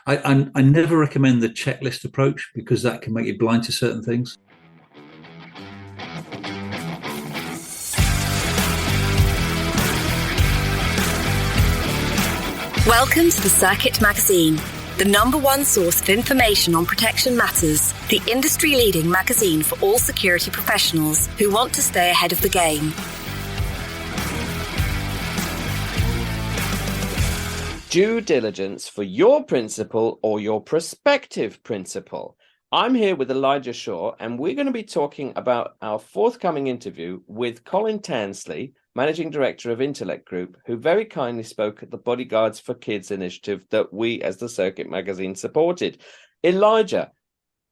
I never recommend the checklist approach because that can make you blind to certain things. Welcome to the Circuit Magazine, the #1 source of information on protection matters, the industry-leading magazine for all security professionals who want to stay ahead of the game. Due diligence for your principal or your prospective principal. I'm here with Elijah Shaw, and we're going to be talking about our forthcoming interview with Colin Tansley, Managing Director of Intellect Group, who very kindly spoke at the Bodyguards for Kids initiative that we as the Circuit Magazine supported. Elijah,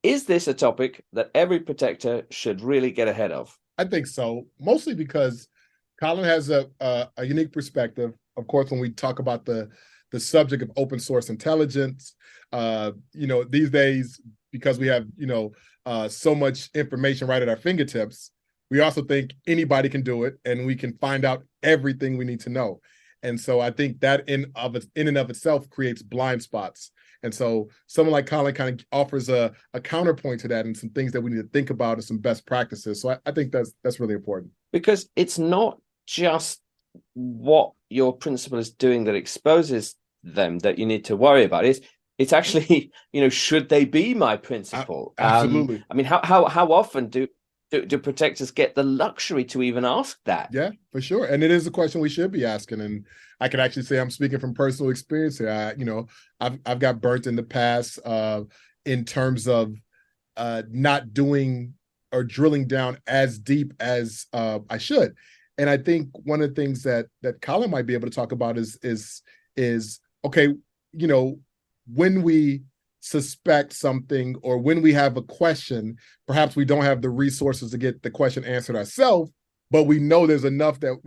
is this a topic that every protector should really get ahead of? I think so, mostly because Colin has a unique perspective. Of course, when we talk about the subject of open source intelligence, these days, because we have, so much information right at our fingertips, we also think anybody can do it and we can find out everything we need to know. And so I think that in and of itself creates blind spots. And so someone like Colin kind of offers a counterpoint to that and some things that we need to think about and some best practices. So I think that's really important. Because it's not just what your principal is doing that exposes them that you need to worry about. It's actually, should they be my principal? Absolutely. How often do protectors get the luxury to even ask that? Yeah, for sure. And it is a question we should be asking. And I can actually say I'm speaking from personal experience here. I've got burnt in the past in terms of not doing or drilling down as deep as I should. And I think one of the things that Colin might be able to talk about is okay, when we suspect something or when we have a question, perhaps we don't have the resources to get the question answered ourselves, but we know there's enough that,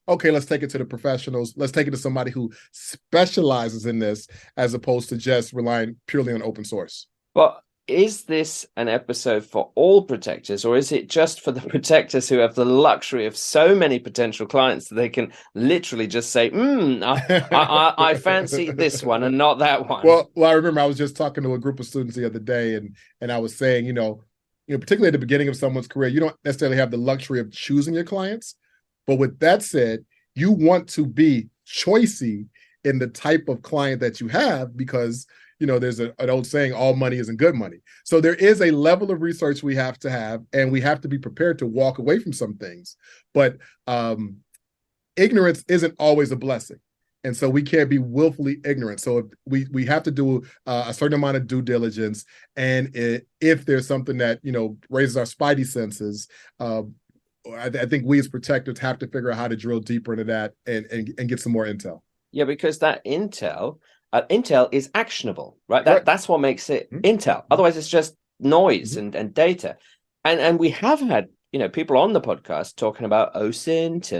okay, let's take it to the professionals. Let's take it to somebody who specializes in this as opposed to just relying purely on open source. Well, is this an episode for all protectors, or is it just for the protectors who have the luxury of so many potential clients that they can literally just say, I fancy this one and not that one? Well, I remember I was just talking to a group of students the other day, and I was saying, particularly at the beginning of someone's career, you don't necessarily have the luxury of choosing your clients. But with that said, you want to be choicey in the type of client that you have because there's an old saying, all money isn't good money. So there is a level of research we have to have, and we have to be prepared to walk away from some things. But ignorance isn't always a blessing. And so we can't be willfully ignorant. So we have to do a certain amount of due diligence. And if there's something that, raises our spidey senses, I think we as protectors have to figure out how to drill deeper into that and get some more intel. Yeah, because that intel is actionable, right? That's what makes it intel. Otherwise, it's just noise and data. And we have had, people on the podcast talking about OSINT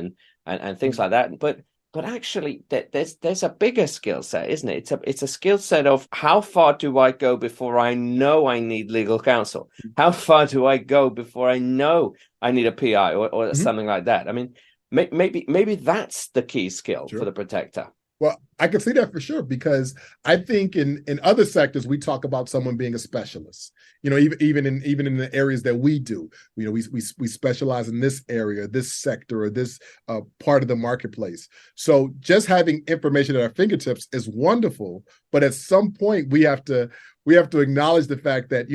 and things like that. But actually, there's a bigger skill set, isn't it? It's a skill set of how far do I go before I know I need legal counsel? How far do I go before I know I need a PI or something like that? I mean, maybe that's the key skill for the protector. Well, I can see that for sure, because I think in other sectors, we talk about someone being a specialist, even in the areas that we do, we specialize in this area, this sector, or this part of the marketplace. So just having information at our fingertips is wonderful. But at some point we have to acknowledge the fact that,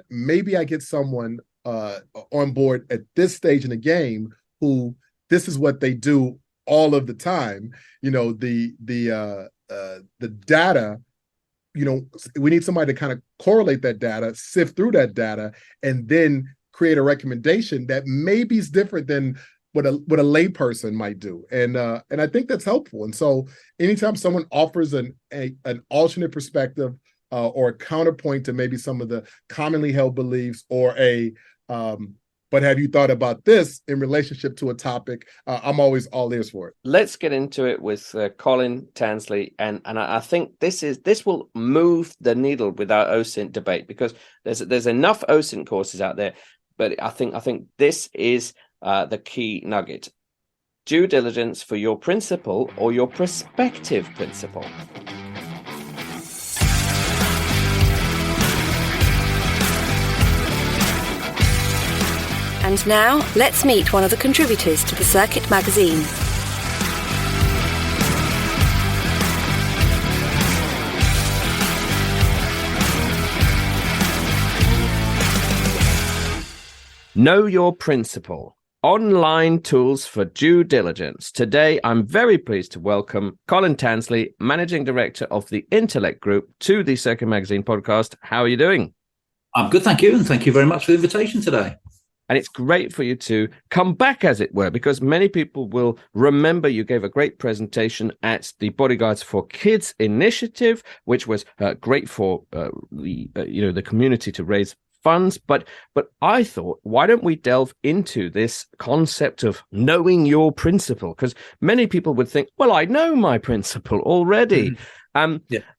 maybe I get someone on board at this stage in the game who this is what they do all of the time. The data, we need somebody to kind of correlate that data, sift through that data, and then create a recommendation that maybe is different than what a layperson might do. And I think that's helpful. And so anytime someone offers an alternate perspective or a counterpoint to maybe some of the commonly held beliefs, or but have you thought about this in relationship to a topic? I'm always all ears for it. Let's get into it with Colin Tansley, and I think this will move the needle with our OSINT debate, because there's enough OSINT courses out there, but I think this is the key nugget: due diligence for your principal or your prospective principal. And now, let's meet one of the contributors to the Circuit magazine. Know your principal. Online tools for due diligence. Today, I'm very pleased to welcome Colin Tansley, Managing Director of the Intellect Group, to the Circuit Magazine podcast. How are you doing? I'm good, thank you. And thank you very much for the invitation today. And it's great for you to come back, as it were, because many people will remember you gave a great presentation at the Bodyguards for Kids initiative, which was great for the community to raise funds. But I thought, why don't we delve into this concept of knowing your principal? Because many people would think, well, I know my principal already.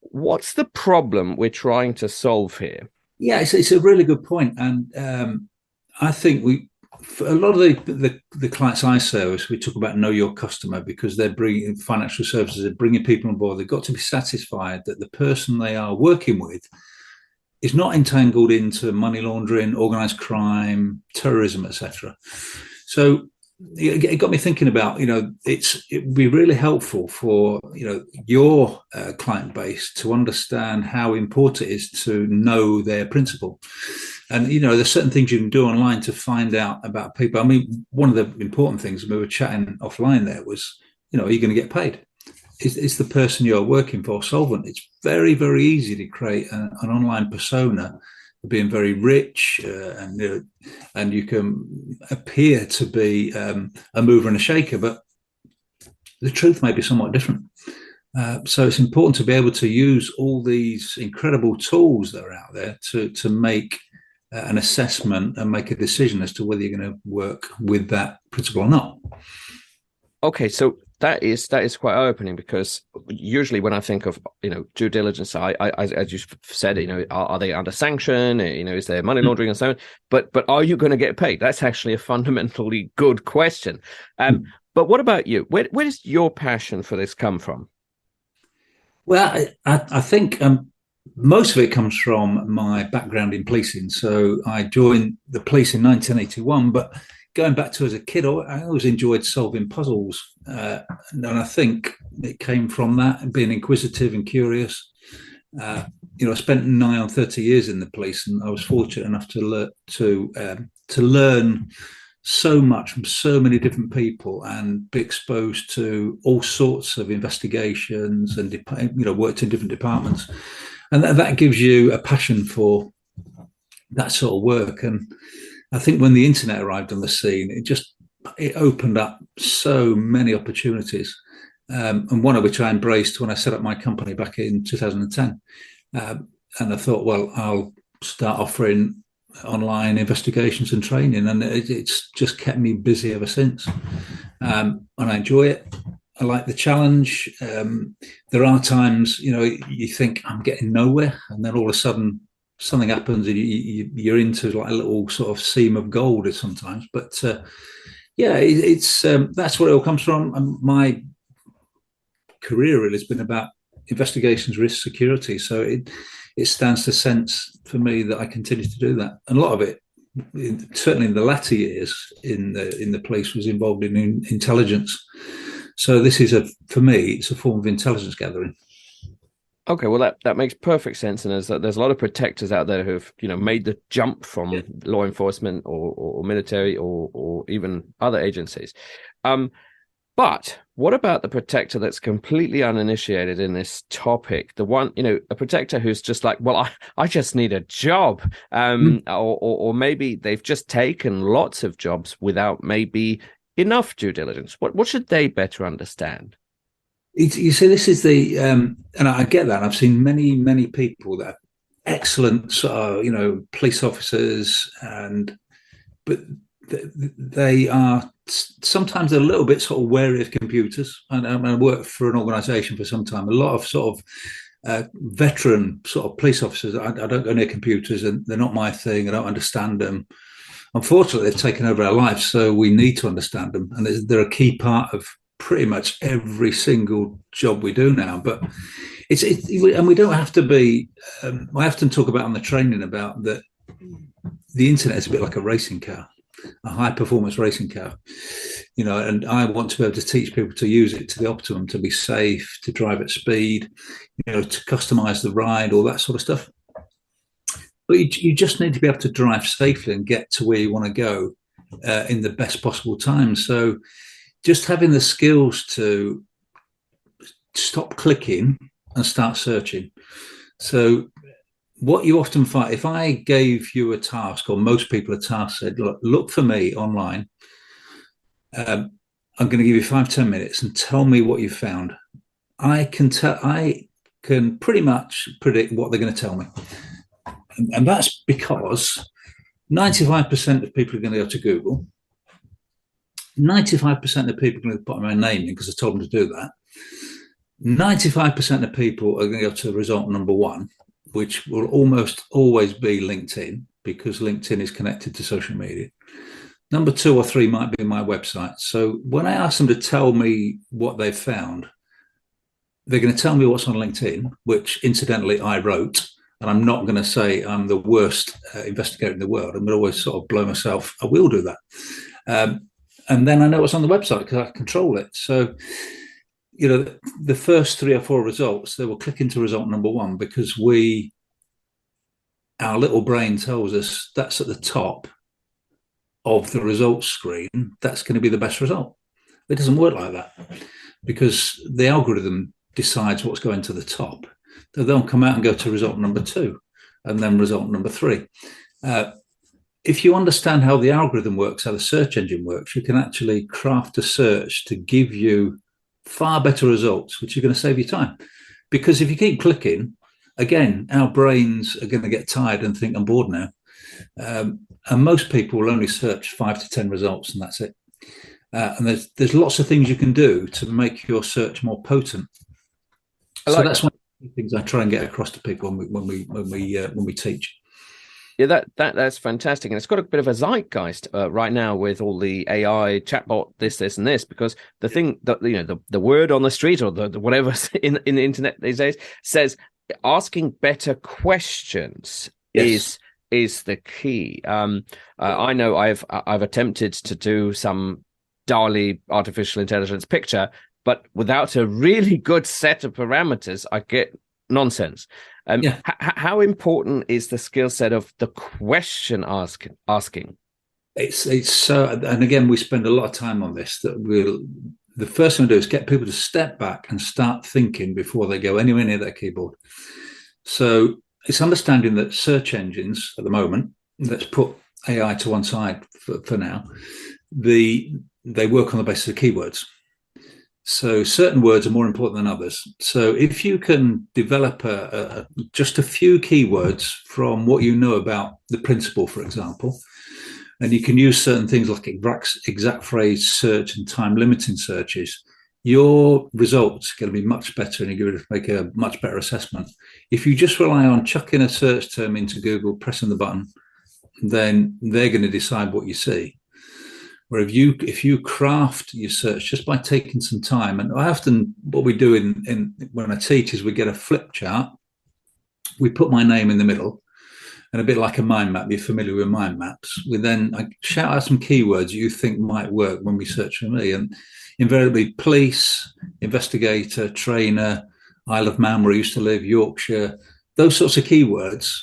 What's the problem we're trying to solve here? Yeah, it's a really good point. And I think for a lot of the clients I service, we talk about know your customer because they're bringing financial services, they're bringing people on board. They've got to be satisfied that the person they are working with is not entangled into money laundering, organised crime, terrorism, etc. So it got me thinking about, it'd be really helpful for, your client base to understand how important it is to know their principal. And, there's certain things you can do online to find out about people. I mean, one of the important things we were chatting offline there was, are you going to get paid? Is the person you're working for solvent? It's very, very easy to create an online persona of being very rich and you can appear to be a mover and a shaker, but the truth may be somewhat different. So it's important to be able to use all these incredible tools that are out there to make an assessment and make a decision as to whether you're going to work with that principal or not. Okay, so that is quite eye-opening because usually when I think of due diligence, I as you said, are they under sanction? Is there money laundering and so on? But are you going to get paid? That's actually a fundamentally good question. But what about you? Where does your passion for this come from? Well, I think most of it comes from my background in policing. So I joined the police in 1981, but going back to as a kid, I always enjoyed solving puzzles. And I think it came from that, being inquisitive and curious. I spent nigh on 30 years in the police, and I was fortunate enough to learn so much from so many different people and be exposed to all sorts of investigations and, worked in different departments. And that gives you a passion for that sort of work. And I think when the internet arrived on the scene, it opened up so many opportunities, and one of which I embraced when I set up my company back in 2010. And I thought, well, I'll start offering online investigations and training, and it's just kept me busy ever since. And I enjoy it. I like the challenge. There are times, you think I'm getting nowhere, and then all of a sudden something happens and you're into like a little sort of seam of gold sometimes. But it's that's where it all comes from. And my career really has been about investigations, risk, security. So it stands to sense for me that I continue to do that. And a lot of it, certainly in the latter years in the police, was involved in intelligence. So this is for me, it's a form of intelligence gathering. Okay, well that makes perfect sense, and there's a lot of protectors out there who've made the jump from law enforcement or military or even other agencies. But what about the protector that's completely uninitiated in this topic? The one, a protector who's just like, well, I just need a job, or maybe they've just taken lots of jobs without maybe enough due diligence. What should they better understand? You see, this is and I get that. I've seen many, many people that are excellent, police officers, but they are sometimes a little bit sort of wary of computers. And I worked for an organisation for some time. A lot of sort of veteran sort of police officers. I don't go near computers, and they're not my thing. I don't understand them. Unfortunately, they've taken over our lives, so we need to understand them, and they're a key part of pretty much every single job we do now. But and we don't have to be. I often talk about on the training about that the internet is a bit like a racing car. a high performance racing car, and I want to be able to teach people to use it to the optimum, to be safe, to drive at speed, to customize the ride, all that sort of stuff. But you just need to be able to drive safely and get to where you want to go in the best possible time. So just having the skills to stop clicking and start searching. So what you often find, if I gave you a task, or most people a task, said, look for me online, I'm going to give you 5-10 minutes and tell me what you found. I can pretty much predict what they're going to tell me. And that's because 95% of people are going to go to Google. 95% of people are going to put my name in because I told them to do that. 95% of people are going to go to result number 1, which will almost always be LinkedIn, because LinkedIn is connected to social media. Number 2 or 3 might be my website. So when I ask them to tell me what they've found, they're going to tell me what's on LinkedIn, which incidentally I wrote. And I'm not going to say I'm the worst investigator in the world. I'm going to always sort of blow myself. I will do that. And then I know what's on the website because I control it. So, the first 3 or 4 results, they will click into result number 1 because our little brain tells us that's at the top of the results screen. That's going to be the best result. It doesn't work like that because the algorithm decides what's going to the top. They'll come out and go to result number 2 and then result number 3. If you understand how the algorithm works, how the search engine works, you can actually craft a search to give you far better results, which are going to save you time. Because if you keep clicking, again, our brains are going to get tired and think, I'm bored now. And most people will only search 5 to 10 results, and that's it. And there's lots of things you can do to make your search more potent. So that's one of the things I try and get across to people when we teach. Yeah, that's fantastic, and it's got a bit of a zeitgeist right now with all the AI chatbot, this, and this, because the thing that the word on the street or the whatever in the internet these days says asking better questions is the key. I know I've attempted to do some DALL-E artificial intelligence picture, but without a really good set of parameters, I get nonsense. How important is the skill set of the question asking? It's so, and again, we spend a lot of time on this. The first thing we do is get people to step back and start thinking before they go anywhere near their keyboard. So it's understanding that search engines at the moment, let's put AI to one side for now, they work on the basis of keywords. So certain words are more important than others. So if you can develop just a few keywords from what you know about the principle, for example, and you can use certain things like exact phrase search and time limiting searches, your results are going to be much better and you're going to make a much better assessment. If you just rely on chucking a search term into Google, pressing the button, then they're going to decide what you see. Where if you craft your search just by taking some time, and I often, what we do in when I teach is we get a flip chart, we put my name in the middle, and a bit like a mind map, you're familiar with mind maps. I shout out some keywords you think might work when we search for me, and invariably police, investigator, trainer, Isle of Man where I used to live, Yorkshire, those sorts of keywords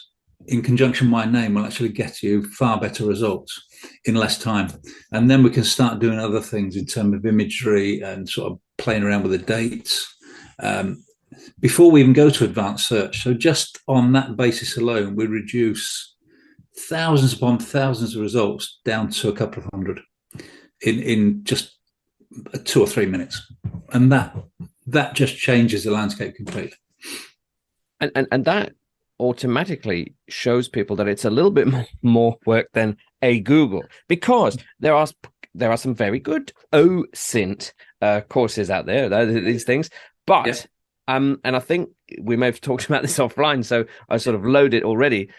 in conjunction with my name will actually get you far better results in less time. And then we can start doing other things in terms of imagery and sort of playing around with the dates before we even go to advanced search. So just on that basis alone, we reduce thousands upon thousands of results down to a couple of hundred in just 2 or 3 minutes. And that just changes the landscape completely. And that automatically shows people that it's a little bit more work than a Google, because there are some very good OSINT courses out there, these things, but and I think we may have talked about this offline, so I sort of load it already.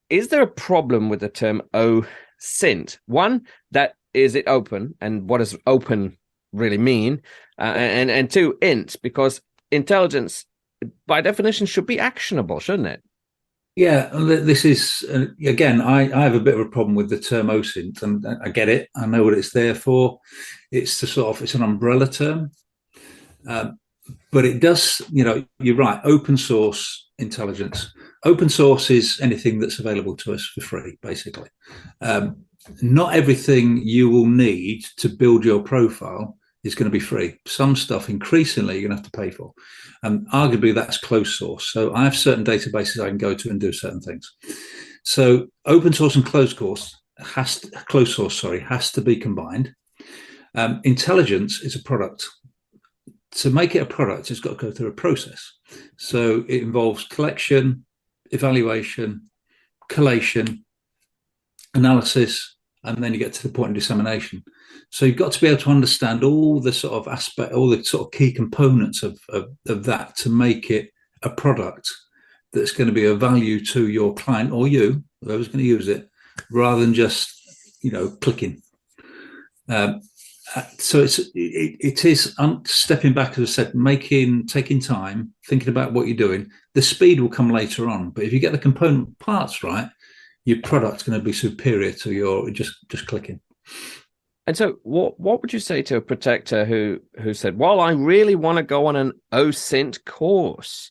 Is there a problem with the term OSINT? One, that is it open, and what does open really mean? And two, int, because intelligence by definition should be actionable, shouldn't it? Yeah, this is again. I have a bit of a problem with the term OSINT, and I get it. I know what it's there for. It's it's an umbrella term, but it does. You're right. Open source intelligence. Open source is anything that's available to us for free, basically. Not everything you will need to build your profile is going to be free. Some stuff increasingly you're going to have to pay for. Arguably, that's closed source. So I have certain databases I can go to and do certain things. So open source and closed source has to be combined. Intelligence is a product. To make it a product, it's got to go through a process. So it involves collection, evaluation, collation, analysis, and then you get to the point of dissemination. So you've got to be able to understand all the sort of aspect, all the sort of key components of that to make it a product that's going to be of value to your client or you, whoever's going to use it, rather than just clicking. So it is stepping back, as I said, taking time, thinking about what you're doing. The speed will come later on, but if you get the component parts right, your product's going to be superior to your just clicking. And so what would you say to a protector who said, well, I really want to go on an OSINT course?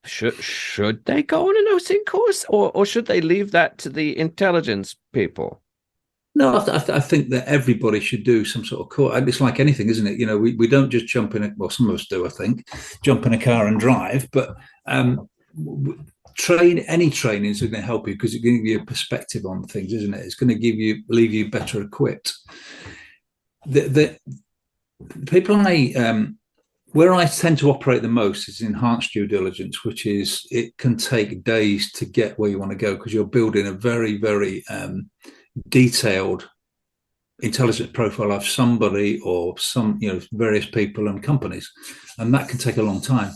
Should they go on an OSINT course, or should they leave that to the intelligence people? No, I think that everybody should do some sort of course. It's like anything, isn't it? We don't just jump in well, some of us do, I think, jump in a car and drive, but any training is going to help you because it's going to give you a perspective on things, isn't it? It's going to leave you better equipped. The people where I tend to operate the most is enhanced due diligence, which is it can take days to get where you want to go because you're building a very, very detailed intelligence profile of somebody or some various people and companies, and that can take a long time.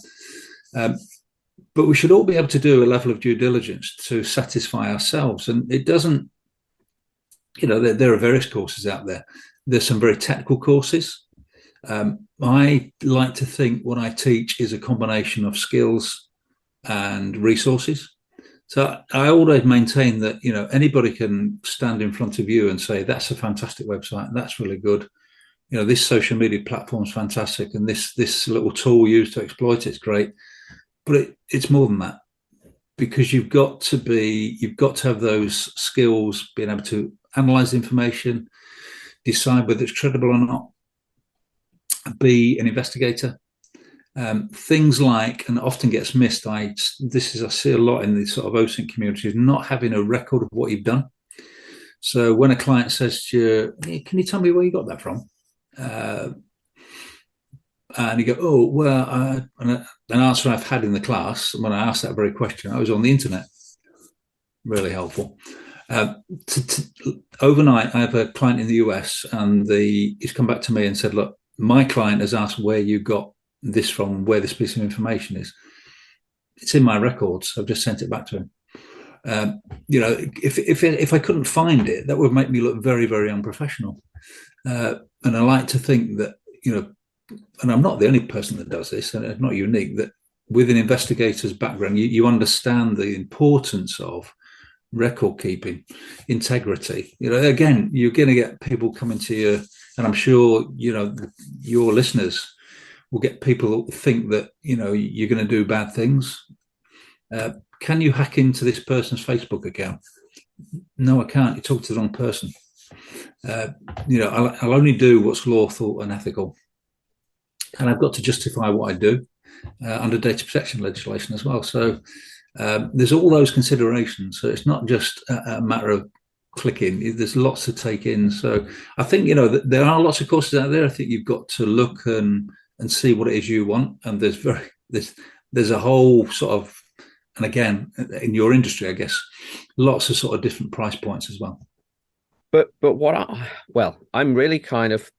But we should all be able to do a level of due diligence to satisfy ourselves. And it doesn't, there are various courses out there. There's some very technical courses. I like to think what I teach is a combination of skills and resources. So I always maintain that, anybody can stand in front of you and say, that's a fantastic website. That's really good. This social media platform is fantastic. And this little tool used to exploit it's great. But it's more than that, because you've got to have those skills, being able to analyze information, decide whether it's credible or not, be an investigator. Things like, and often gets missed, I see a lot in the sort of OSINT community, is not having a record of what you've done. So when a client says to you, hey, can you tell me where you got that from? And you go, oh, well, an answer I've had in the class, when I asked that very question, I was on the internet. Really helpful. Overnight, I have a client in the US, and he's come back to me and said, look, my client has asked where you got this from, where this piece of information is. It's in my records. I've just sent it back to him. If I couldn't find it, that would make me look very, very unprofessional. And I like to think that, and I'm not the only person that does this, and it's not unique, that with an investigator's background, you understand the importance of record keeping, integrity. Again, you're going to get people coming to you, and I'm sure, your listeners will get people that think that, you're going to do bad things. Can you hack into this person's Facebook account? No, I can't. You talk to the wrong person. I'll only do what's lawful and ethical. And I've got to justify what I do under data protection legislation as well. So there's all those considerations. So it's not just a matter of clicking. There's lots to take in. So I think, there are lots of courses out there. I think you've got to look and see what it is you want. And there's a whole sort of, and again, in your industry, I guess, lots of sort of different price points as well. But I'm really kind of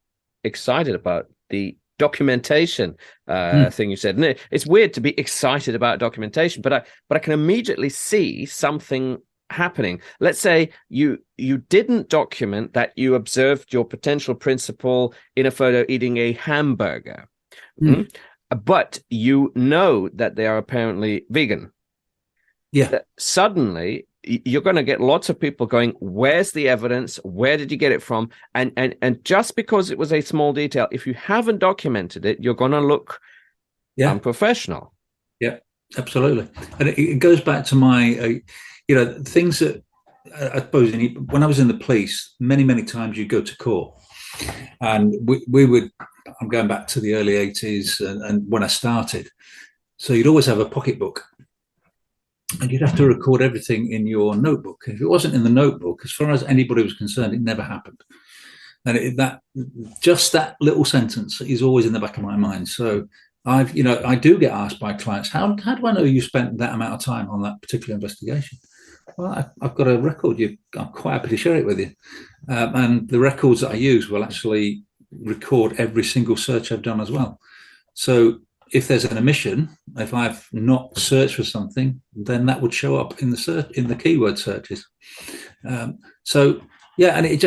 excited about the documentation thing you said. And it's weird to be excited about documentation, but I can immediately see something happening. Let's say you didn't document that you observed your potential principal in a photo eating a hamburger, but you know that they are apparently vegan. Yeah. Suddenly you're going to get lots of people going, where's the evidence? Where did you get it from? And just because it was a small detail, if you haven't documented it, you're going to look unprofessional. Yeah, absolutely. And it goes back to my, things that I suppose when I was in the police, many times you go to court, and we would. I'm going back to the early 80s and when I started. So you'd always have a pocketbook, and you'd have to record everything in your notebook. If it wasn't in the notebook, as far as anybody was concerned, it never happened. And that little sentence is always in the back of my mind. So I do get asked by clients, how do I know you spent that amount of time on that particular investigation? Well, I've got a record. I'm quite happy to share it with you. And the records that I use will actually record every single search I've done as well. So if there's an omission, if I've not searched for something, then that would show up in the keyword searches. So yeah, and it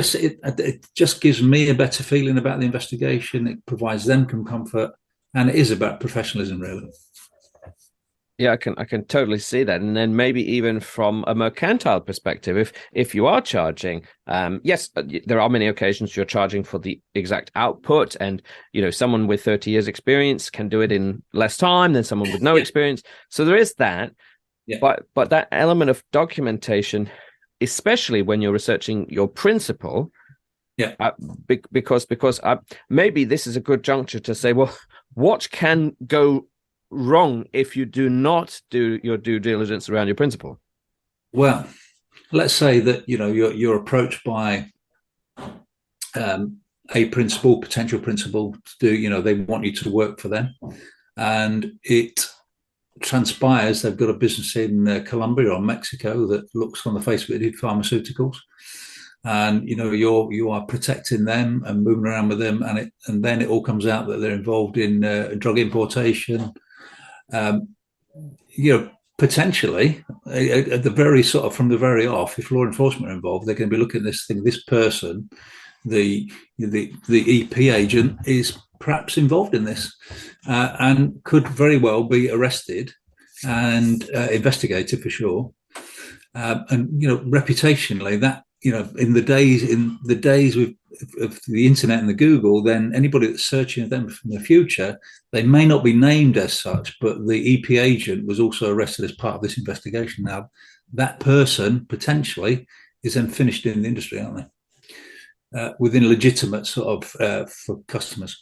just gives me a better feeling about the investigation. It provides them some comfort, and it is about professionalism, really. Yeah, I can totally see that. And then maybe even from a mercantile perspective, if you are charging, yes, there are many occasions you're charging for the exact output, and someone with 30 years experience can do it in less time than someone with no experience. So there is that. Yeah. But that element of documentation, especially when you're researching your principal, because maybe this is a good juncture to say, well, what can go wrong if you do not do your due diligence around your principal? Well, let's say that you're approached by a potential principal to do, they want you to work for them, and it transpires they've got a business in Colombia or Mexico that looks on the face of it did pharmaceuticals, and you are protecting them and moving around with them, and then it all comes out that they're involved in drug importation. Potentially at the very sort of from the very off, if law enforcement are involved, they're going to be looking at this thing. This person, the EP agent, is perhaps involved in this, and could very well be arrested and investigated for sure. And reputationally, that in the days of the internet and the Google, then anybody that's searching them from the future, they may not be named as such, but the EP agent was also arrested as part of this investigation. Now, that person potentially is then finished in the industry, aren't they? Within legitimate sort of for customers.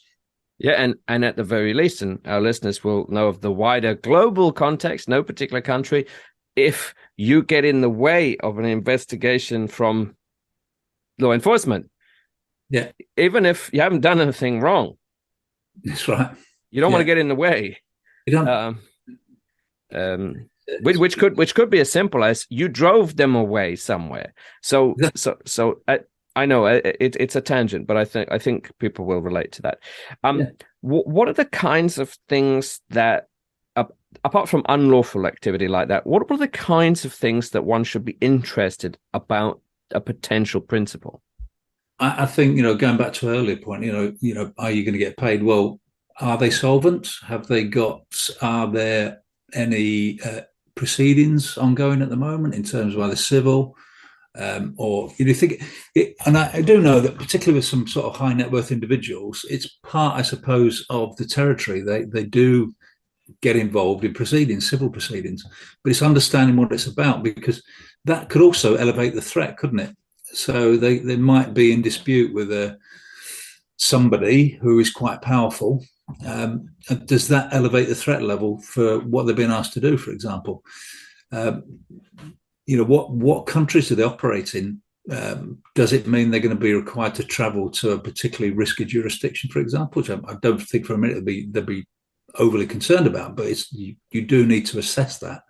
Yeah, and at the very least, and our listeners will know of the wider global context, no particular country, if you get in the way of an investigation from law enforcement, even if you haven't done anything wrong, that's right. You don't want to get in the way. You don't. Which could be as simple as you drove them away somewhere. So I know it's a tangent, but I think people will relate to that. What are the kinds of things that, apart from unlawful activity like that, what are the kinds of things that one should be interested about a potential principal? I think, going back to an earlier point, are you going to get paid? Well, are they solvent? Are there any proceedings ongoing at the moment in terms of either civil or think it? And I do know that particularly with some sort of high net worth individuals, it's part, I suppose, of the territory. They do get involved in civil proceedings, but it's understanding what it's about, because that could also elevate the threat, couldn't it? So they might be in dispute with somebody who is quite powerful. Does that elevate the threat level for what they're being asked to do, for example? What countries do they operate in? Does it mean they're going to be required to travel to a particularly risky jurisdiction, for example, which I don't think for a minute they'll be overly concerned about, but you do need to assess that.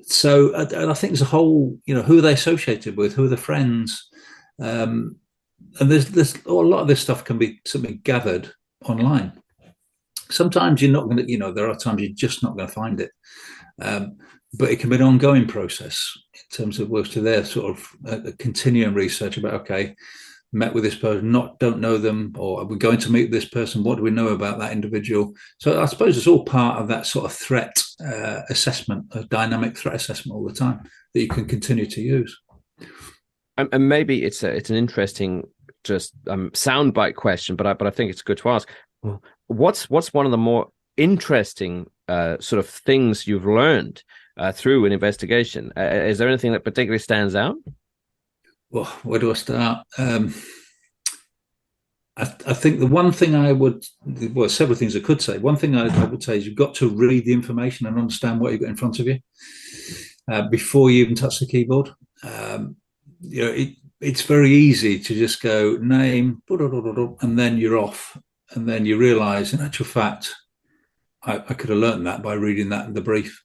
So I think there's a whole, who are they associated with? Who are the friends? And there's a lot of this stuff can be something gathered online. Sometimes you're not going to, there are times you're just not going to find it. But it can be an ongoing process in terms of works to their sort of continuing research about, okay, met with this person, don't know them, or we're going to meet this person. What do we know about that individual? So I suppose it's all part of that sort of threat assessment, a dynamic threat assessment all the time that you can continue to use. And maybe it's an interesting just soundbite question, but I think it's good to ask. What's one of the more interesting sort of things you've learned through an investigation? Is there anything that particularly stands out? Well, where do I start? I think the one thing several things I could say. One thing I would say is you've got to read the information and understand what you've got in front of you before you even touch the keyboard. It's very easy to just go name, and then you're off. And then you realise, in actual fact, I could have learned that by reading that in the brief.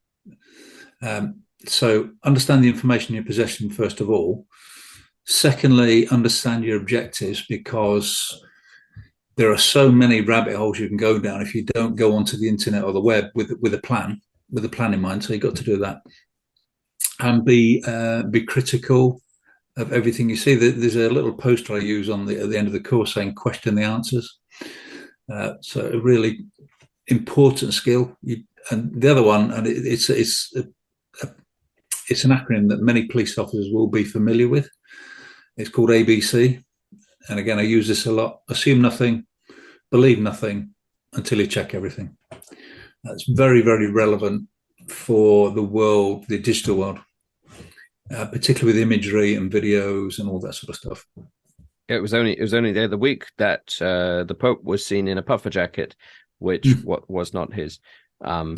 So understand the information in your possession, first of all. Secondly, understand your objectives, because there are so many rabbit holes you can go down if you don't go onto the internet or the web with a plan in mind. So you've got to do that. And be critical of everything you see. There's a little poster I use at the end of the course saying question the answers. So a really important skill. And the other one, and it's an acronym that many police officers will be familiar with. It's called ABC. And again, I use this a lot. Assume nothing, believe nothing until you check everything. That's very, very relevant for the digital world. Particularly with imagery and videos and all that sort of stuff. It was only the other week that the Pope was seen in a puffer jacket, which was not his. But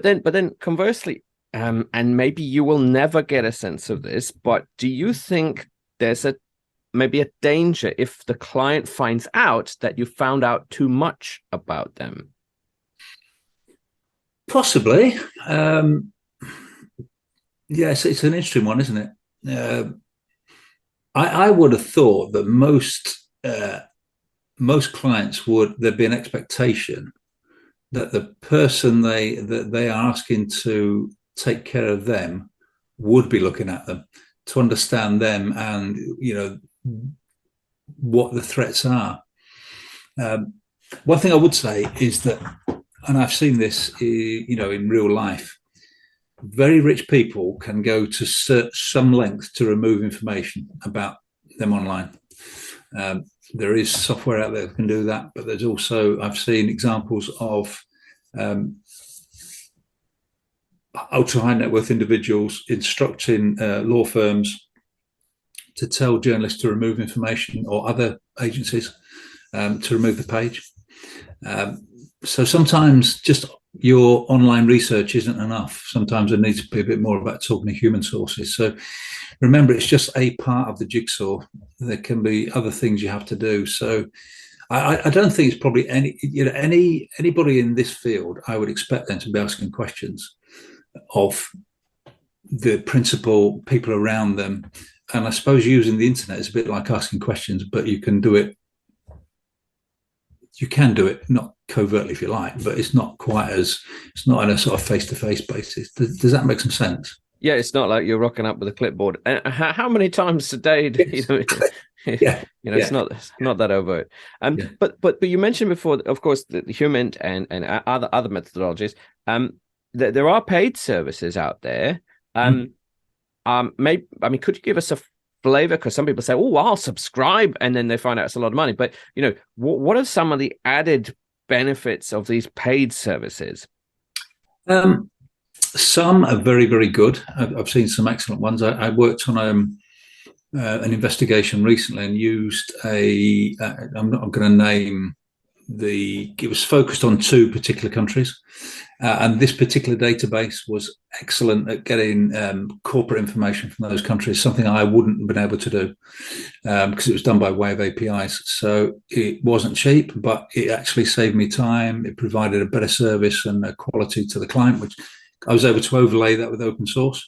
then conversely, and maybe you will never get a sense of this, but do you think there's maybe a danger if the client finds out that you found out too much about them? Possibly. Yes, it's an interesting one, isn't it? I would have thought that most clients there'd be an expectation that the person that they are asking to take care of them would be looking at them to understand them and what the threats are. One thing I would say is that, and I've seen this, in real life. Very rich people can go to some length to remove information about them online. There is software out there that can do that, but there's also, I've seen examples of ultra high net worth individuals instructing law firms to tell journalists to remove information, or other agencies to remove the page. So sometimes just your online research isn't enough. Sometimes there needs to be a bit more about talking to human sources. So remember, it's just a part of the jigsaw. There can be other things you have to do. So I don't think it's probably anybody in this field. I would expect them to be asking questions of the principal people around them. And I suppose using the internet is a bit like asking questions, but you can do it. You can do it, not covertly if you like, but it's not it's not on a sort of face-to-face basis. Does that make some sense? Yeah, it's not like you're rocking up with a clipboard. How many times a day do you it's not that overt. But you mentioned before, of course, the human and other methodologies. There are paid services out there. Could you give us a flavor? Because some people say, "Oh, I'll subscribe," and then they find out it's a lot of money. But what are some of the added benefits of these paid services? Some are very, very good. I've seen some excellent ones. I worked on an investigation recently and used I'm not going to name it was focused on 2 particular countries. And this particular database was excellent at getting corporate information from those countries, something I wouldn't have been able to do because it was done by way of APIs. So it wasn't cheap, but it actually saved me time. It provided a better service and a quality to the client, which I was able to overlay that with open source.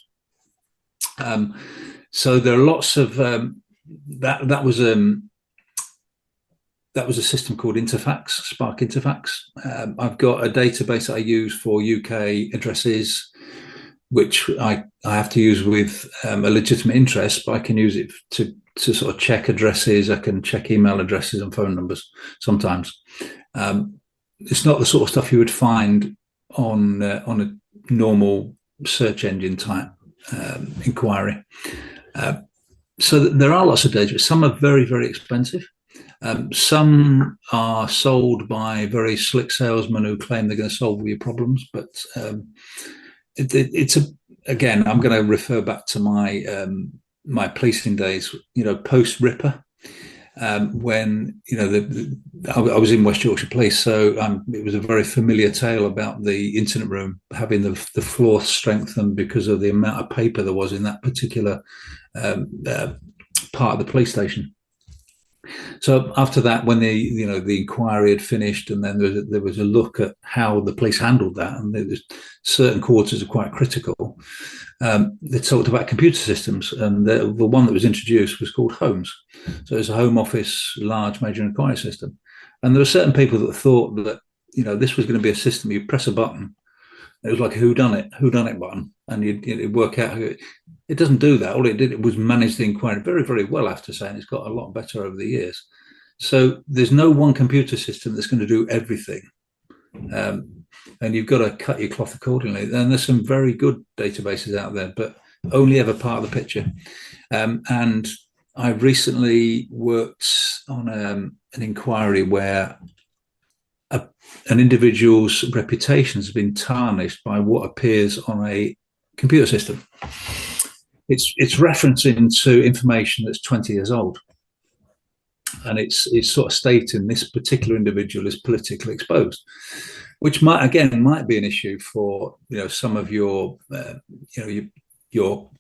So there are lots of that was a system called Interfax, Spark Interfax. I've got a database that I use for UK addresses, which I have to use with a legitimate interest, but I can use it to to sort of check addresses. I can check email addresses and phone numbers sometimes. It's not the sort of stuff you would find on a normal search engine type inquiry. So there are lots of data. Some are very, very expensive. Some are sold by very slick salesmen who claim they're going to solve all your problems. But again, I'm going to refer back to my policing days, post Ripper, when, I was in West Yorkshire Police. So it was a very familiar tale about the incident room having the floor strengthened because of the amount of paper there was in that particular part of the police station. So after that, when the inquiry had finished, and then there was a look at how the police handled that, and there was certain quarters are quite critical. They talked about computer systems, and the one that was introduced was called Homes. So it's a Home Office large major inquiry system, and there were certain people that thought that this was going to be a system you press a button. It was like a whodunit button, and you'd work out who. It doesn't do that. All it did was manage the inquiry very, very well, after saying it's got a lot better over the years. So there's no one computer system that's going to do everything. And you've got to cut your cloth accordingly. And there's some very good databases out there, but only ever part of the picture. And I recently worked on an inquiry where an individual's reputation has been tarnished by what appears on a computer system. It's referencing to information that's 20 years old, and it's sort of stating this particular individual is politically exposed, which might be an issue for some of your your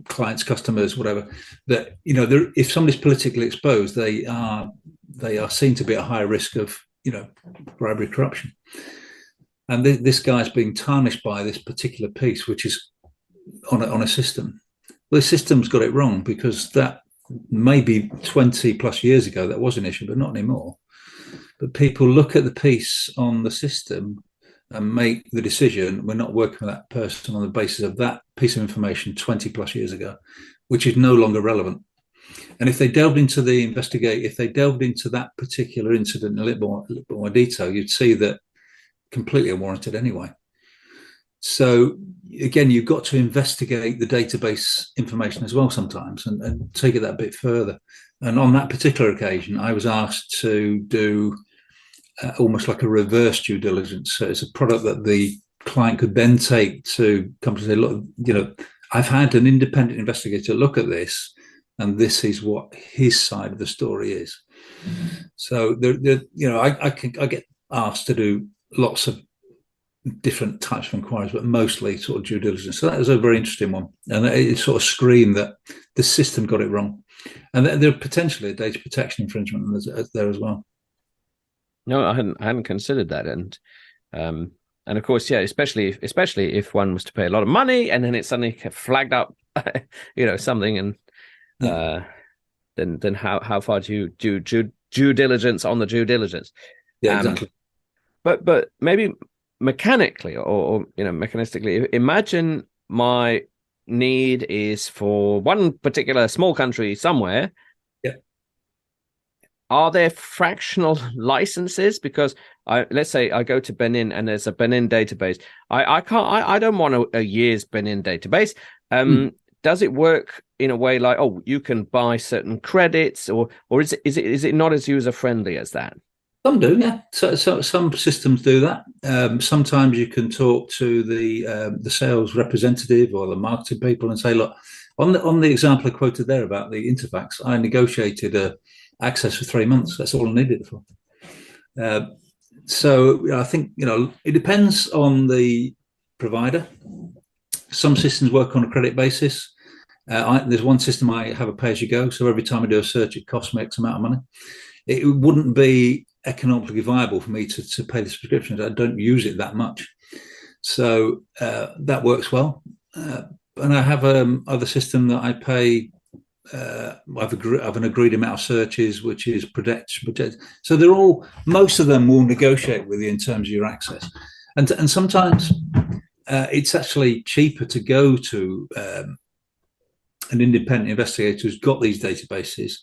clients, customers, whatever. That if somebody's politically exposed, they are seen to be at high risk of bribery, corruption, and this guy's being tarnished by this particular piece, which is on a system. Well, the system's got it wrong, because that maybe 20 plus years ago that was an issue, but not anymore. But people look at the piece on the system and make the decision, we're not working with that person on the basis of that piece of information 20 plus years ago, which is no longer relevant. And if they delved into that particular incident in a little bit more detail, you'd see that completely unwarranted anyway. So again, you've got to investigate the database information as well sometimes, and take it that bit further. And on that particular occasion, I was asked to do almost like a reverse due diligence. So it's a product that the client could then take to companies and say, look, I've had an independent investigator look at this, and this is what his side of the story is. Mm-hmm. So I get asked to do lots of different types of inquiries, but mostly sort of due diligence. So that was a very interesting one, and it sort of screamed that the system got it wrong, and there potentially a data protection infringement there as well. No, I hadn't considered that, and of course, yeah, especially if one was to pay a lot of money and then it suddenly flagged up, something, and then how far do you do due diligence on the due diligence? Yeah, exactly. But maybe mechanically or mechanistically, imagine my need is for one particular small country somewhere. Yeah. Are there fractional licenses? Because let's say I go to Benin and there's a Benin database. I don't want a year's Benin database. Does it work in a way like, you can buy certain credits, or is it not as user friendly as that? Some do, yeah. So some systems do that. Sometimes you can talk to the sales representative or the marketing people and say, look, on the example I quoted there about the Interfax, I negotiated access for 3 months. That's all I needed it for. So I think it depends on the provider. Some systems work on a credit basis. There's one system I have a pay-as-you-go. So every time I do a search, it costs me X amount of money. It wouldn't be economically viable for me to pay the subscriptions. I don't use it that much. So that works well. And I have other system that I pay. I've an agreed amount of searches, which is protect. So most of them will negotiate with you in terms of your access. And sometimes it's actually cheaper to go to an independent investigator who's got these databases,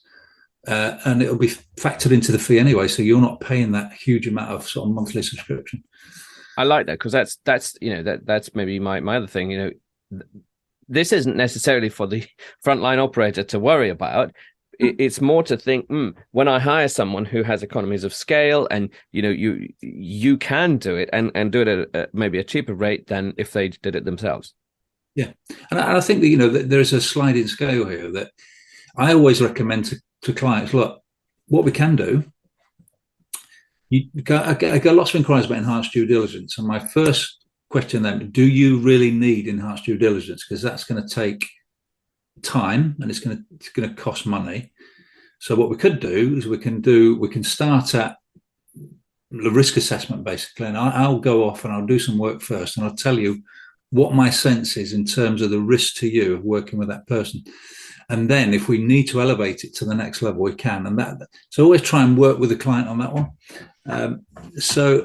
and it'll be factored into the fee anyway. So you're not paying that huge amount of sort of monthly subscription. I like that, because that's maybe my other thing. This isn't necessarily for the frontline operator to worry about. It's more to think, when I hire someone who has economies of scale, and you can do it and do it at maybe a cheaper rate than if they did it themselves. Yeah, and I think that there is a sliding scale here that I always recommend to clients. Look, what we can do. I get lots of inquiries about enhanced due diligence, and my first question then: do you really need enhanced due diligence? Because that's going to take time and it's going to cost money. So what we could do is we can start at the risk assessment basically, and I'll go off and I'll do some work first, and I'll tell you what my sense is in terms of the risk to you of working with that person. And then if we need to elevate it to the next level, we can. And so always try and work with the client on that one. So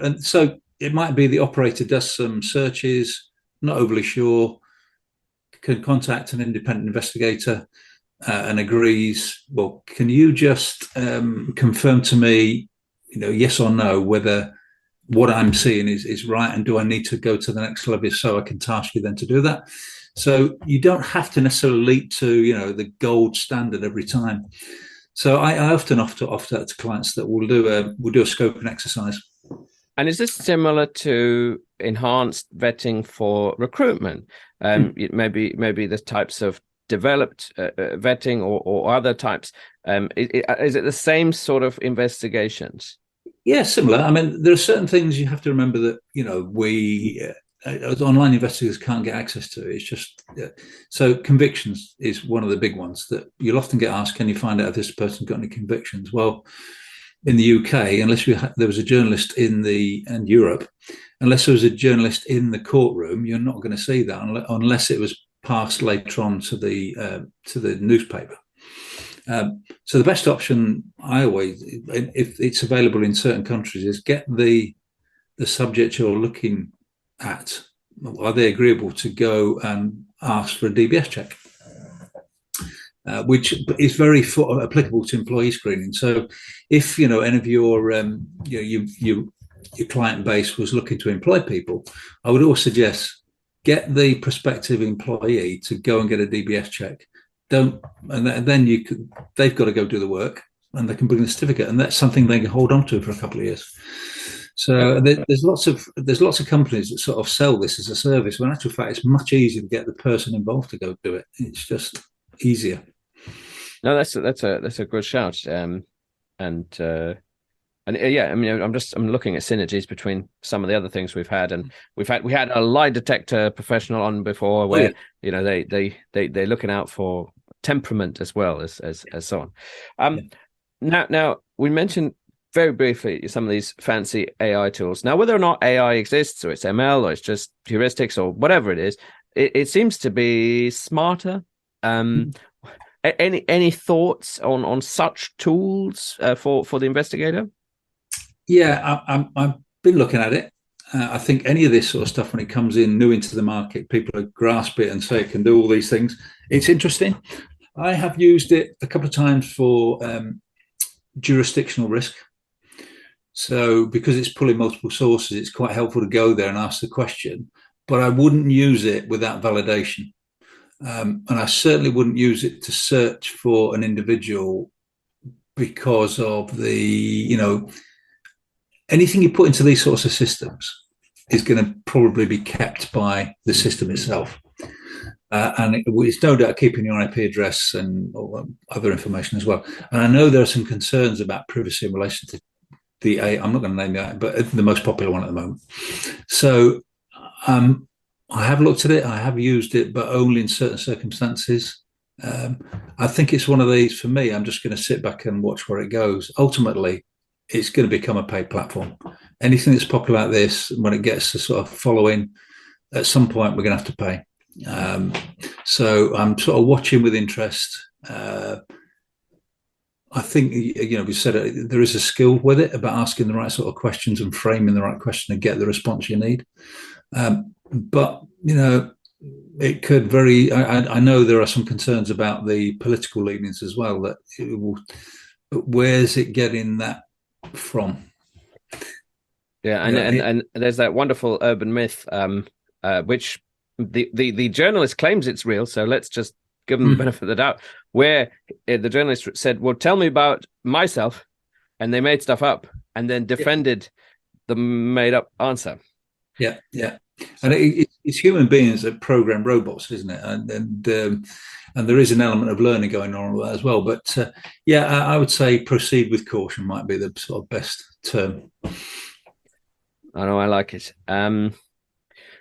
it might be the operator does some searches, not overly sure, can contact an independent investigator and agrees, well, can you just confirm to me, yes or no, whether what I'm seeing is right, and do I need to go to the next level so I can task you then to do that? So you don't have to necessarily leap to, the gold standard every time. So I often offer that to clients that we'll do a scoping exercise. And is this similar to enhanced vetting for recruitment? Maybe the types of developed vetting or other types. Is it the same sort of investigations? Yeah, similar. I mean, there are certain things you have to remember that, we as online investigators can't get access to. It's just so convictions is one of the big ones that you'll often get asked, can you find out if this person's got any convictions? Well, in the UK, unless there was a journalist in Europe, unless there was a journalist in the courtroom, you're not going to see that unless it was passed later on to the newspaper. So the best option, if it's available in certain countries, is get the subject you're looking at. Are they agreeable to go and ask for a DBS check? Which is very applicable to employee screening. So if any of your client base was looking to employ people, I would always suggest get the prospective employee to go and get a DBS check. Then they've got to go do the work, and they can bring the certificate, and that's something they can hold on to for a couple of years. So there's lots of companies that sort of sell this as a service. When in actual fact, it's much easier to get the person involved to go do it. It's just easier. No, that's a good shout. Yeah, I mean, I'm looking at synergies between some of the other things we've had, and we had a lie detector professional on before, where they're looking out for temperament as well as so on. Now we mentioned very briefly some of these fancy AI tools. Now, whether or not AI exists, or it's ML, or it's just heuristics, or whatever it is, it seems to be smarter. Any thoughts on such tools for the investigator? Yeah, I've been looking at it. I think any of this sort of stuff, when it comes in new into the market, people grasp it and say it can do all these things. It's interesting. I have used it a couple of times for jurisdictional risk. So because it's pulling multiple sources, it's quite helpful to go there and ask the question. But I wouldn't use it without validation. And I certainly wouldn't use it to search for an individual, because of the, anything you put into these sorts of systems is going to probably be kept by the system itself. And it's no doubt keeping your IP address and other information as well. And I know there are some concerns about privacy in relation to the I'm not going to name that, but the most popular one at the moment. So I have looked at it, I have used it, but only in certain circumstances. I think it's one of these, for me, I'm just going to sit back and watch where it goes. Ultimately, it's going to become a paid platform. Anything that's popular like this, when it gets to sort of following, at some point, we're going to have to pay. So I'm sort of watching with interest. I think, we said there is a skill with it about asking the right sort of questions and framing the right question to get the response you need. But, it could very. I know there are some concerns about the political leanings as well. That it will, but where's it getting that from? Yeah, and there's that wonderful urban myth, which the journalist claims it's real. So let's just give them the benefit of the doubt. Where the journalist said, "Well, tell me about myself," and they made stuff up and then defended the made-up answer. Yeah, yeah. And it's human beings that program robots, isn't it? And there is an element of learning going on with that as well. But I would say proceed with caution might be the sort of best term. I know, I like it.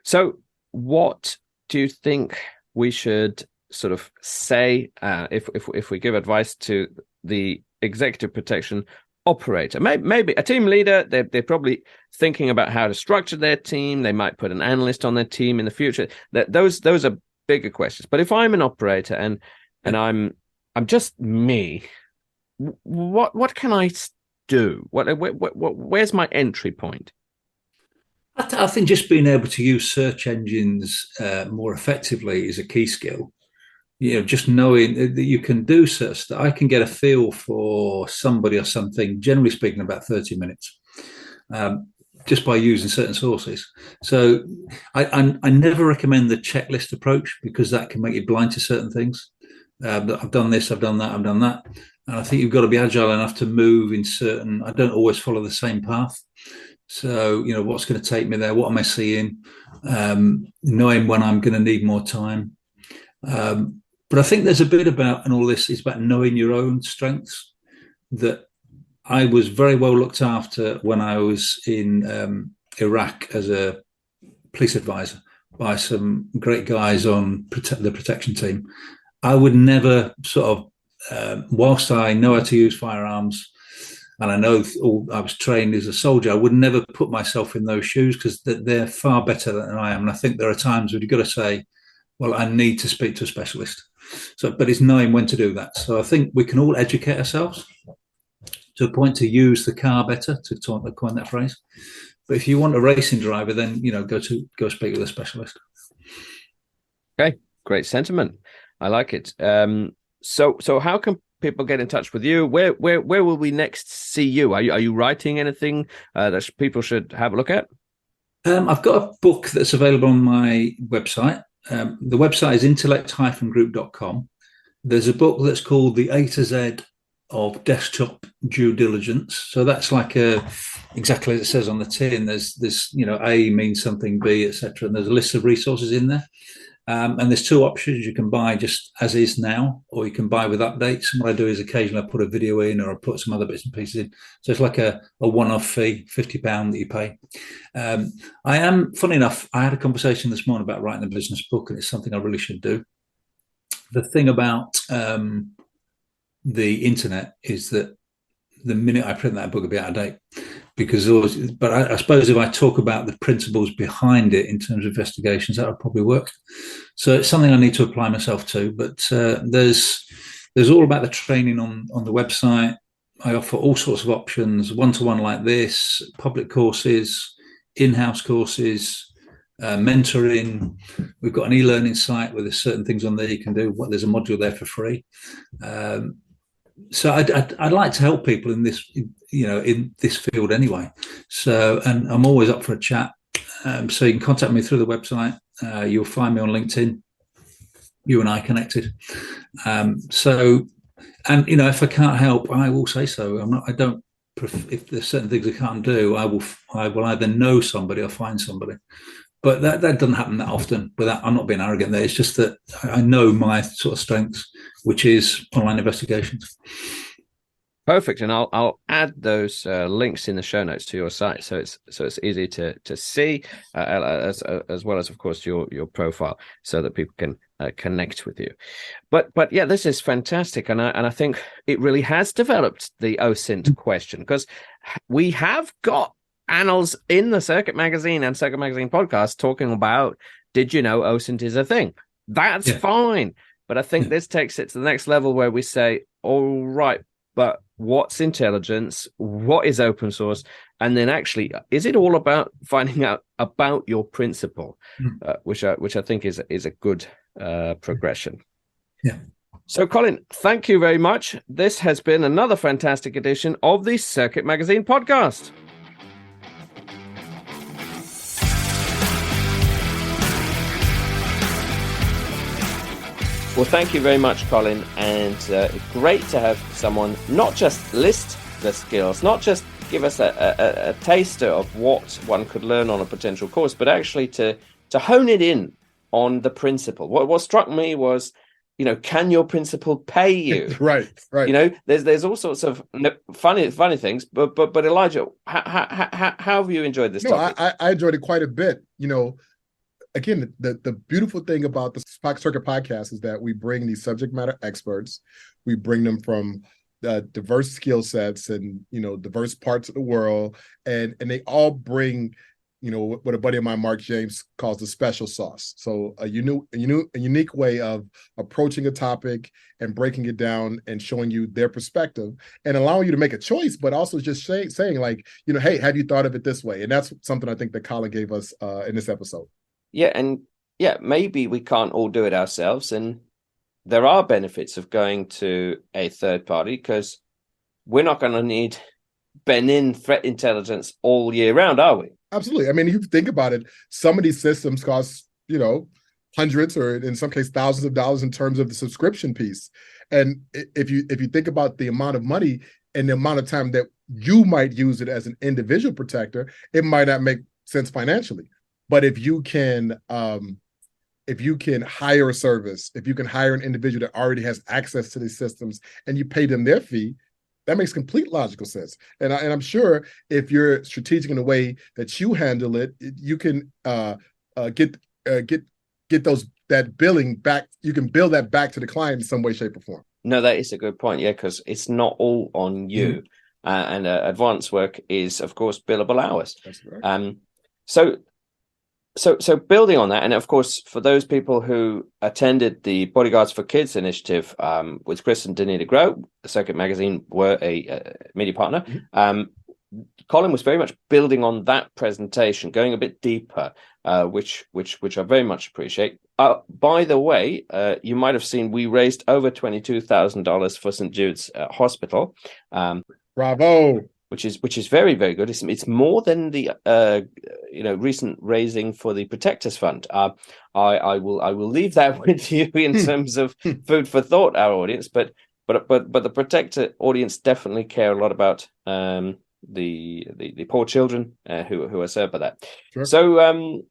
So what do you think we should sort of say if we give advice to the executive protection operator? Maybe a team leader, they're probably thinking about how to structure their team. They might put an analyst on their team in the future. Those are bigger questions. But if I'm an operator and I'm just me, what can I do? Where's my entry point? I think just being able to use search engines more effectively is a key skill. Just knowing that you can do such that I can get a feel for somebody or something, generally speaking, about 30 minutes, just by using certain sources. So I never recommend the checklist approach because that can make you blind to certain things. I've done this, I've done that, I've done that. And I think you've got to be agile enough to move in certain, I don't always follow the same path. So, what's going to take me there? What am I seeing? Knowing when I'm going to need more time. But I think there's a bit about, and all this is about knowing your own strengths, that I was very well looked after when I was in Iraq as a police advisor by some great guys on the protection team. I would never sort of, whilst I know how to use firearms, and I know I was trained as a soldier, I would never put myself in those shoes because they're far better than I am. And I think there are times where you've got to say, well, I need to speak to a specialist. But it's knowing when to do that. So I think we can all educate ourselves to a point to use the car better, to coin that phrase. But if you want a racing driver, then go speak with a specialist. Okay, great sentiment. I like it. So how can people get in touch with you? Where will we next see you? Are you writing anything that people should have a look at? I've got a book that's available on my website. The website is intellect-group.com. There's a book that's called The A to Z of Desktop Due Diligence. So that's like exactly as it says on the tin. There's A means something, B, etc. And there's a list of resources in there. And there's two options. You can buy just as is now, or you can buy with updates. And what I do is occasionally I put a video in or I put some other bits and pieces in. So it's like a one-off fee, £50 that you pay. I am, funny enough, I had a conversation this morning about writing a business book, and it's something I really should do. The thing about the internet is that the minute I print that book, it'll be out of date. But I suppose if I talk about the principles behind it in terms of investigations, that would probably work. So it's something I need to apply myself to. But there's all about the training on the website. I offer all sorts of options, one-to-one like this, public courses, in-house courses, mentoring. We've got an e-learning site where there's certain things on there you can do. There's a module there for free. So I'd like to help people in this, in this field anyway. So, and I'm always up for a chat. So you can contact me through the website. You'll find me on LinkedIn. You and I connected. If I can't help, I will say so. If there's certain things I can't do, I will either know somebody or find somebody. But that doesn't happen that often. I'm not being arrogant there. It's just that I know my sort of strengths, which is online investigations. Perfect, and I'll add those links in the show notes to your site, so it's easy to see, as well as, of course, your profile, so that people can connect with you. But yeah, this is fantastic, and I think it really has developed the OSINT question, because we have got annals in the Circuit Magazine and Circuit Magazine podcast talking about, did you know OSINT is a thing? That's fine. But I think this takes it to the next level where we say, all right, but what's intelligence? What is open source? and then actually, is it all about finding out about your principal, which I think is a good progression. Yeah. So, Colin, thank you very much. This has been another fantastic edition of the Circuit Magazine podcast. Well, thank you very much, Colin, and great to have someone not just list the skills, not just give us a taster of what one could learn on a potential course, but actually to hone it in on the principal. What struck me was, can your principal pay you? Right. There's all sorts of funny things, but Elijah, how have you enjoyed this topic? I enjoyed it quite a bit. Again, the beautiful thing about the Circuit podcast is that we bring these subject matter experts. We bring them from diverse skill sets and, diverse parts of the world. And they all bring, what a buddy of mine, Mark James, calls the special sauce. So a unique way of approaching a topic and breaking it down and showing you their perspective and allowing you to make a choice, but also just saying like, hey, have you thought of it this way? And that's something I think that Colin gave us in this episode. Yeah, and maybe we can't all do it ourselves, and there are benefits of going to a third party because we're not going to need Benin threat intelligence all year round, are we? Absolutely. I mean, if you think about it, some of these systems cost, hundreds or in some cases thousands of dollars in terms of the subscription piece. And if you think about the amount of money and the amount of time that you might use it as an individual protector, it might not make sense financially. But if you can hire a service, if you can hire an individual that already has access to these systems and you pay them their fee, that makes complete logical sense. And I'm sure if you're strategic in the way that you handle it, you can get that billing back. You can bill that back to the client in some way, shape, or form. No, that is a good point. Yeah, because it's not all on you, and advanced work is, of course, billable hours. That's right. So building on that, and of course, for those people who attended the Bodyguards for Kids initiative with Chris and Danita Grow, the Circuit Magazine were a media partner. Colin was very much building on that presentation, going a bit deeper, which I very much appreciate. By the way, you might have seen we raised over $22,000 for St. Jude's Hospital. Bravo. Which is very, very good. It's more than the recent raising for the Protectors Fund. I will leave that with you in terms of food for thought, our audience. But the Protector audience definitely care a lot about the poor children who are served by that. Sure. So,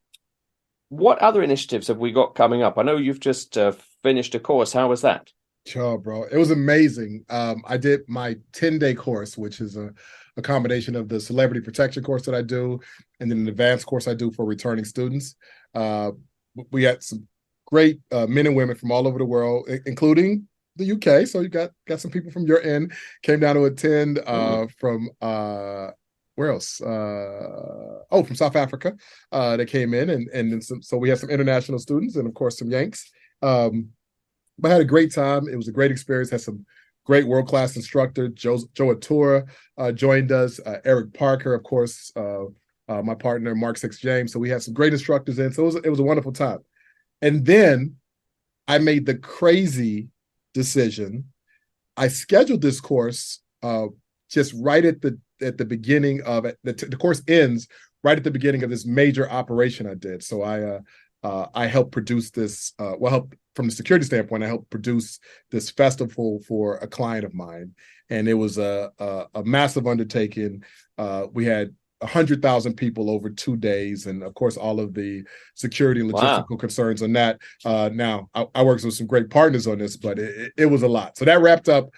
what other initiatives have we got coming up? I know you've just finished a course. How was that? Sure, bro. It was amazing. I did my 10-day course, which is a combination of the celebrity protection course that I do and then an advanced course I do for returning students. We had some great men and women from all over the world, including the UK. So you got some people from your end came down to attend from where else? From South Africa. They came in and then so we had some international students and of course some Yanks. But I had a great time. It was a great experience. Had some great world-class instructor. Joe Atura joined us. Eric Parker, of course, my partner, Mark Six James. So we had some great instructors in. So it was a wonderful time. And then I made the crazy decision. I scheduled this course just right at the beginning of it. The course ends right at the beginning of this major operation I did. So I helped produce this. From the security standpoint, I helped produce this festival for a client of mine, and it was a massive undertaking. We had 100,000 people over 2 days, and of course, all of the security and logistical concerns on that. Now, I worked with some great partners on this, but it was a lot. So that wrapped up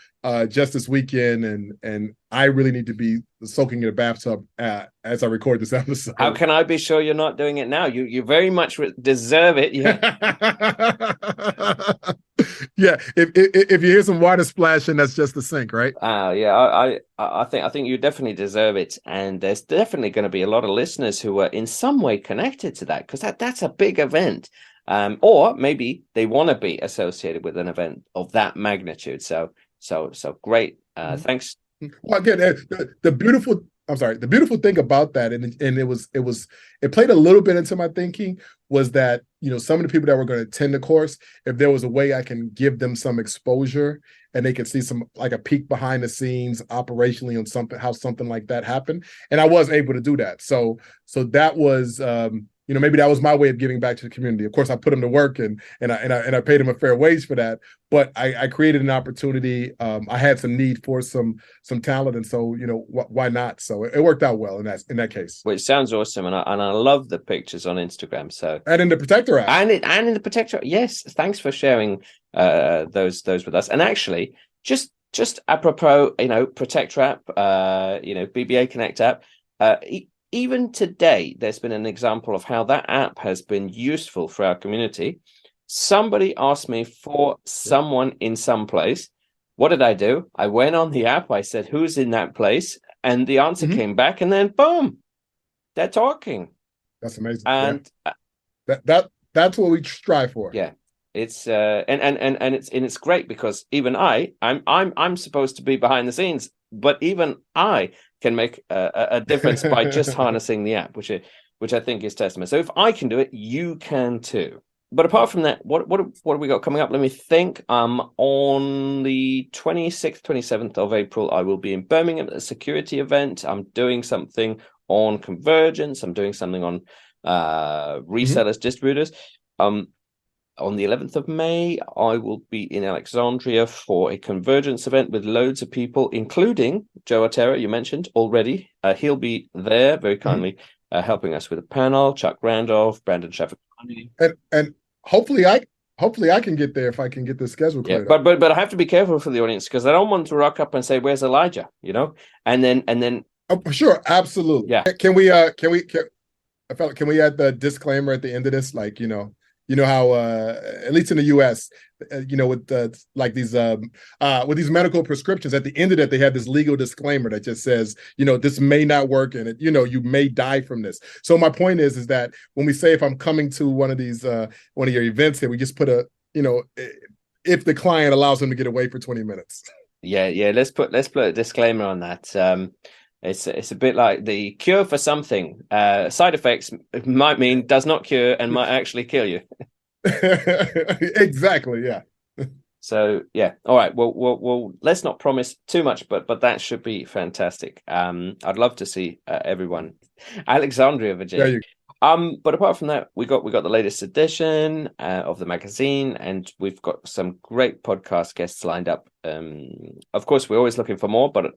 just this weekend, and I really need to be soaking in a bathtub as I record this episode. How can I be sure you're not doing it now? You very much deserve it. Yeah. Yeah. If you hear some water splashing, that's just the sink, right? Yeah. I think you definitely deserve it, and there's definitely going to be a lot of listeners who are in some way connected to that because that's a big event, or maybe they want to be associated with an event of that magnitude. So great. Thanks. Well, again, the beautiful I'm sorry. The beautiful thing about that, and it played a little bit into my thinking, was that, some of the people that were going to attend the course, if there was a way I can give them some exposure and they could see like a peek behind the scenes operationally on how something like that happened. And I was able to do that. So that was, maybe that was my way of giving back to the community. Of course, I put them to work and I paid them a fair wage for that. But I created an opportunity. I had some need for some talent, and so why not? So it worked out well in that case. Which sounds awesome, and I love the pictures on Instagram. So and in the Protector app, and in the Protector, yes. Thanks for sharing those with us. And actually, just apropos, Protector app, BBA Connect app. Even today, there's been an example of how that app has been useful for our community. Somebody asked me for someone in some place. What did I do? I went on the app. I said, who's in that place? And the answer came back, and then boom, they're talking. That's amazing. And that's what we strive for. Yeah. It's it's great because even I'm supposed to be behind the scenes, but even I can make a difference by just harnessing the app, which I think is testament. So if I can do it, you can too. But apart from that, what have we got coming up? Let me think. On the 26th, 27th of April, I will be in Birmingham at a security event. I'm doing something on convergence. I'm doing something on resellers, distributors. On the 11th of May, I will be in Alexandria for a convergence event with loads of people, including Joe Otero, you mentioned already. He'll be there very kindly helping us with a panel. Chuck Randolph, Brandon Sheffield. And hopefully I can get there if I can get the schedule cleared. Yeah, but I have to be careful for the audience because I don't want to rock up and say, "Where's Elijah?" And then. Oh, sure, absolutely. Yeah. Can we add the disclaimer at the end of this? Like, how at least in the U.S., with with these medical prescriptions, at the end of that they have this legal disclaimer that just says, this may not work, and you may die from this. So my point is that when we say if I'm coming to one of your events here, we just put if the client allows him to get away for 20 minutes. Yeah. Let's put a disclaimer on that. It's a bit like the cure for something. Side effects might mean does not cure and might actually kill you. Exactly. Yeah. So yeah. All right. Well. Let's not promise too much, but that should be fantastic. I'd love to see everyone. Alexandria, Virginia. But apart from that, we got the latest edition of the magazine, and we've got some great podcast guests lined up. Of course, we're always looking for more, but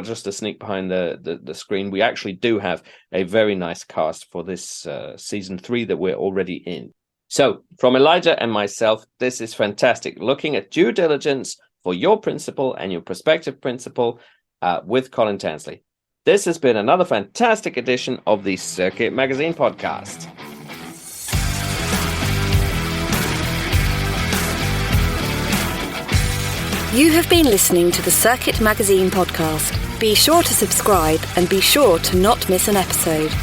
just a sneak behind the screen, we actually do have a very nice cast for this season 3 that we're already in. So, from Elijah and myself, this is fantastic. Looking at due diligence for your principal and your prospective principal with Colin Tansley. This has been another fantastic edition of the Circuit Magazine podcast. You have been listening to the Circuit Magazine podcast. Be sure to subscribe and be sure to not miss an episode.